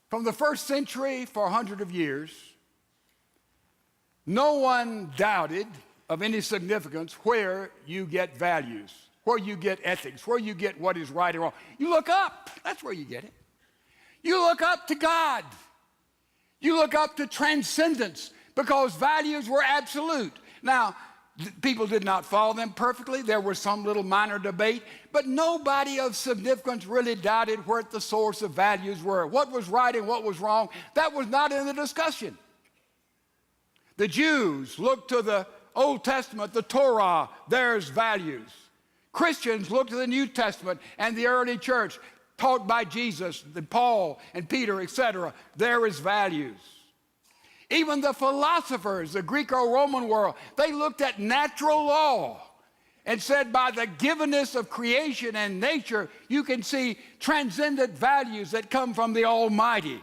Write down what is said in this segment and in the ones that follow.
From the first century for 100 of years, no one doubted of any significance where you get values, where you get ethics, where you get what is right and wrong. You look up, that's where you get it. You look up to God. You look up to transcendence because values were absolute. Now, people did not follow them perfectly. There was some little minor debate, but nobody of significance really doubted where the source of values were. What was right and what was wrong, that was not in the discussion. The Jews looked to the Old Testament, the Torah, there's values. Christians looked to the New Testament and the early church, taught by Jesus, Paul and Peter, etc. There is values. Even the philosophers, the Greco-Roman world, they looked at natural law and said by the givenness of creation and nature, you can see transcendent values that come from the Almighty.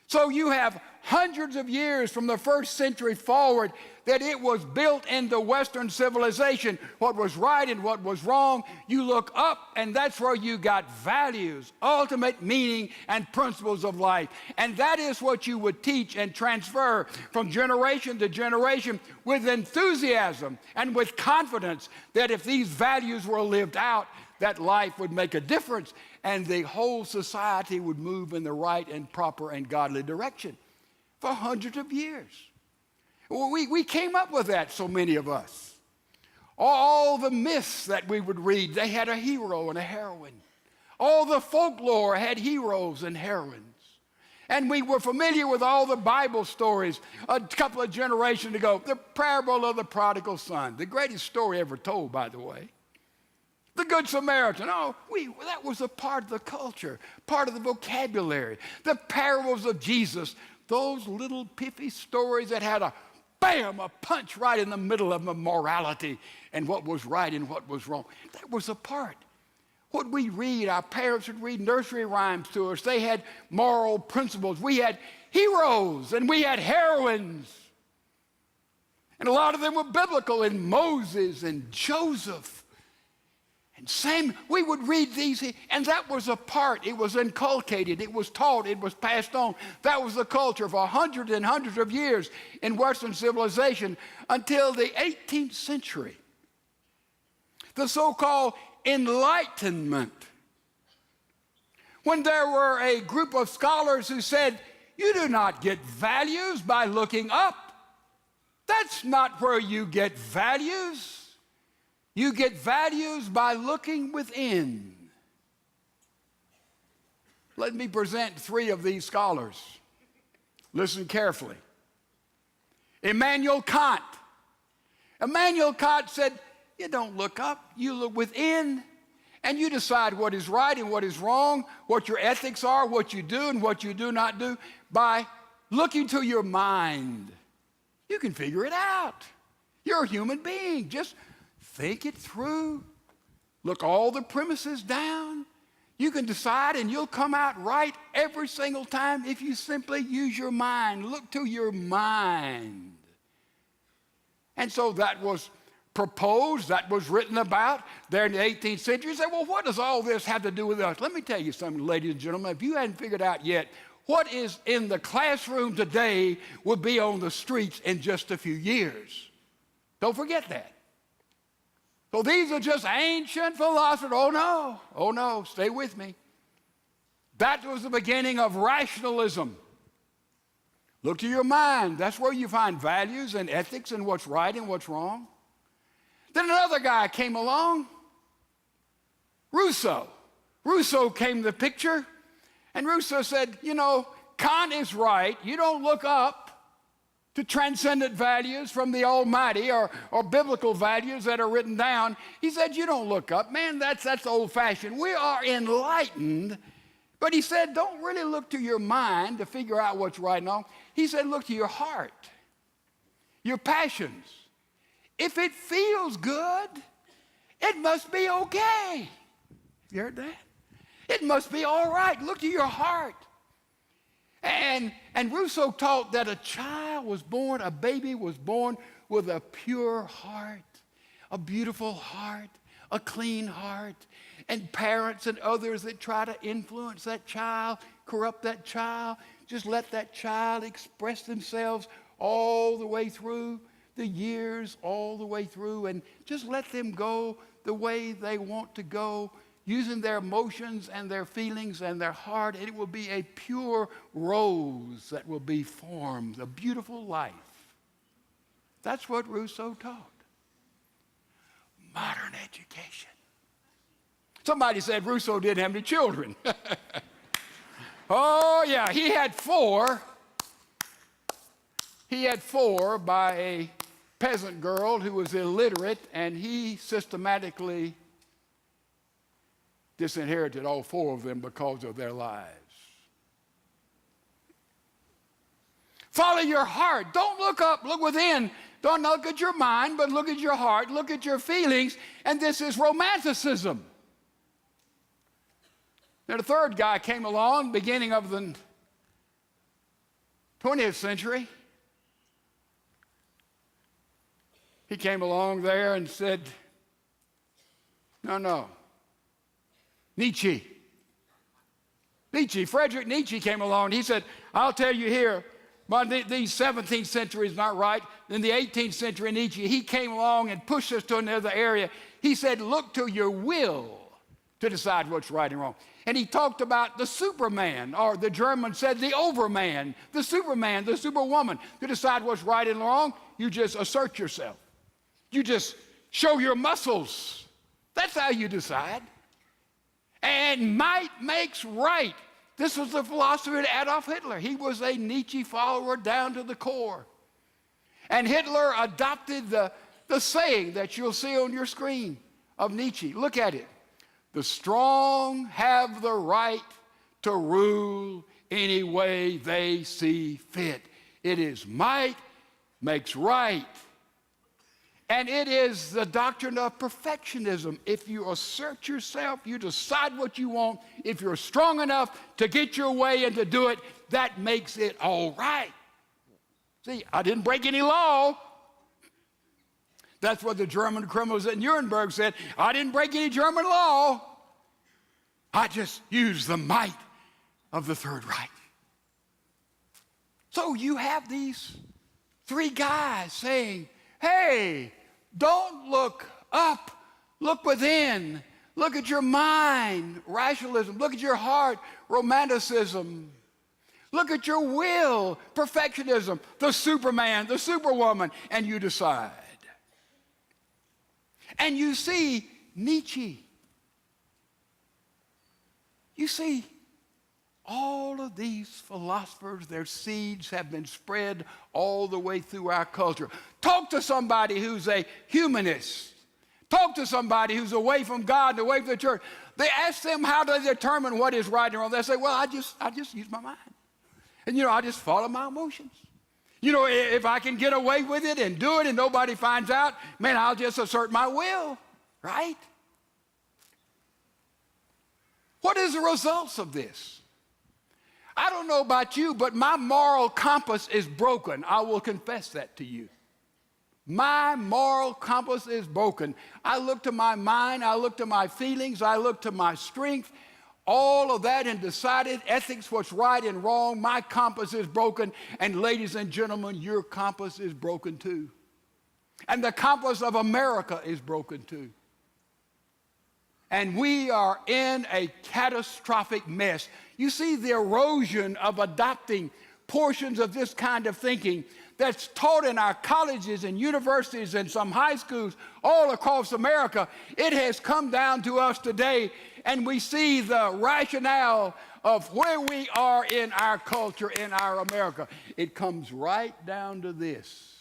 So you have hundreds of years from the first century forward that it was built into Western civilization. What was right and what was wrong, you look up and that's where you got values, ultimate meaning and principles of life. And that is what you would teach and transfer from generation to generation with enthusiasm and with confidence that if these values were lived out, that life would make a difference and the whole society would move in the right and proper and godly direction for hundreds of years. We came up with that, so many of us. All the myths that we would read, they had a hero and a heroine. All the folklore had heroes and heroines. And we were familiar with all the Bible stories a couple of generations ago. The parable of the prodigal son, the greatest story ever told, by the way. The Good Samaritan, that was a part of the culture, part of the vocabulary. The parables of Jesus, those little piffy stories that had a punch right in the middle of morality and what was right and what was wrong. That was a part. What we read, our parents would read nursery rhymes to us. They had moral principles. We had heroes and we had heroines. And a lot of them were biblical, in Moses and Joseph. And same, we would read these, and that was a part. It was inculcated, it was taught, it was passed on. That was the culture for hundreds and hundreds of years in Western civilization until the 18th century. The so-called Enlightenment. When there were a group of scholars who said, you do not get values by looking up. That's not where you get values. You get values by looking within. Let me present three of these scholars. Listen carefully. Immanuel Kant. Immanuel Kant said, you don't look up, you look within, and you decide what is right and what is wrong, what your ethics are, what you do and what you do not do, by looking to your mind. You can figure it out. You're a human being. Just think it through. Look all the premises down. You can decide and you'll come out right every single time if you simply use your mind. Look to your mind. And so that was proposed, that was written about there in the 18th century. You say, well, what does all this have to do with us? Let me tell you something, ladies and gentlemen. If you hadn't figured out yet, what is in the classroom today will be on the streets in just a few years. Don't forget that. So these are just ancient philosophers. Oh no, stay with me. That was the beginning of rationalism. Look to your mind. That's where you find values and ethics and what's right and what's wrong. Then another guy came along, Rousseau. Rousseau came to the picture, and Rousseau said, Kant is right. You don't look up to transcendent values from the Almighty or biblical values that are written down. He said, you don't look up. Man, that's old-fashioned. We are enlightened. But he said, don't really look to your mind to figure out what's right and wrong. He said, look to your heart, your passions. If it feels good, it must be okay. You heard that? It must be all right. Look to your heart. And Rousseau taught that a child was born, a baby was born with a pure heart, a beautiful heart, a clean heart. And parents and others that try to influence that child, corrupt that child, just let that child express themselves all the way through the years, all the way through, and just let them go the way they want to go, using their emotions and their feelings and their heart, and it will be a pure rose that will be formed, a beautiful life. That's what Rousseau taught. Modern education. Somebody said Rousseau didn't have any children. Oh, yeah, he had four. He had four by a peasant girl who was illiterate, and he systematically disinherited all four of them because of their lives. Follow your heart. Don't look up, look within. Don't look at your mind, but look at your heart, look at your feelings, and this is Romanticism. Now, the third guy came along, beginning of the 20th century. He came along there and said, no. Nietzsche, Friedrich Nietzsche came along. He said, I'll tell you here, but the 17th century is not right. In the 18th century, Nietzsche, he came along and pushed us to another area. He said, look to your will to decide what's right and wrong. And he talked about the Superman, or the German said the Overman, the Superman, the Superwoman. To decide what's right and wrong, you just assert yourself. You just show your muscles. That's how you decide. And might makes right. This was the philosophy of Adolf Hitler. He was a Nietzsche follower down to the core. And Hitler adopted the saying that you'll see on your screen of Nietzsche. Look at it. The strong have the right to rule any way they see fit. It is might makes right. And it is the doctrine of perfectionism. If you assert yourself, you decide what you want. If you're strong enough to get your way and to do it, that makes it all right. See, I didn't break any law. That's what the German criminals at Nuremberg said. I didn't break any German law. I just used the might of the Third Reich. So you have these three guys saying, hey, don't look up, look within, look at your mind, rationalism, look at your heart, romanticism, look at your will, perfectionism, the Superman, the Superwoman, and you decide. And you see Nietzsche. You see, all of these philosophers, their seeds have been spread all the way through our culture. Talk to somebody who's a humanist. Talk to somebody who's away from God and away from the church. They ask them how they determine what is right and wrong. They say, well, I just use my mind. And, I just follow my emotions. If I can get away with it and do it and nobody finds out, man, I'll just assert my will, right? What is the results of this? I don't know about you, but my moral compass is broken. I will confess that to you. My moral compass is broken. I look to my mind, I look to my feelings, I look to my strength, all of that, and decided ethics, what's right and wrong. My compass is broken, and ladies and gentlemen, your compass is broken too. And the compass of America is broken too. And we are in a catastrophic mess. You see the erosion of adopting portions of this kind of thinking that's taught in our colleges and universities and some high schools all across America. It has come down to us today, and we see the rationale of where we are in our culture, in our America. It comes right down to this.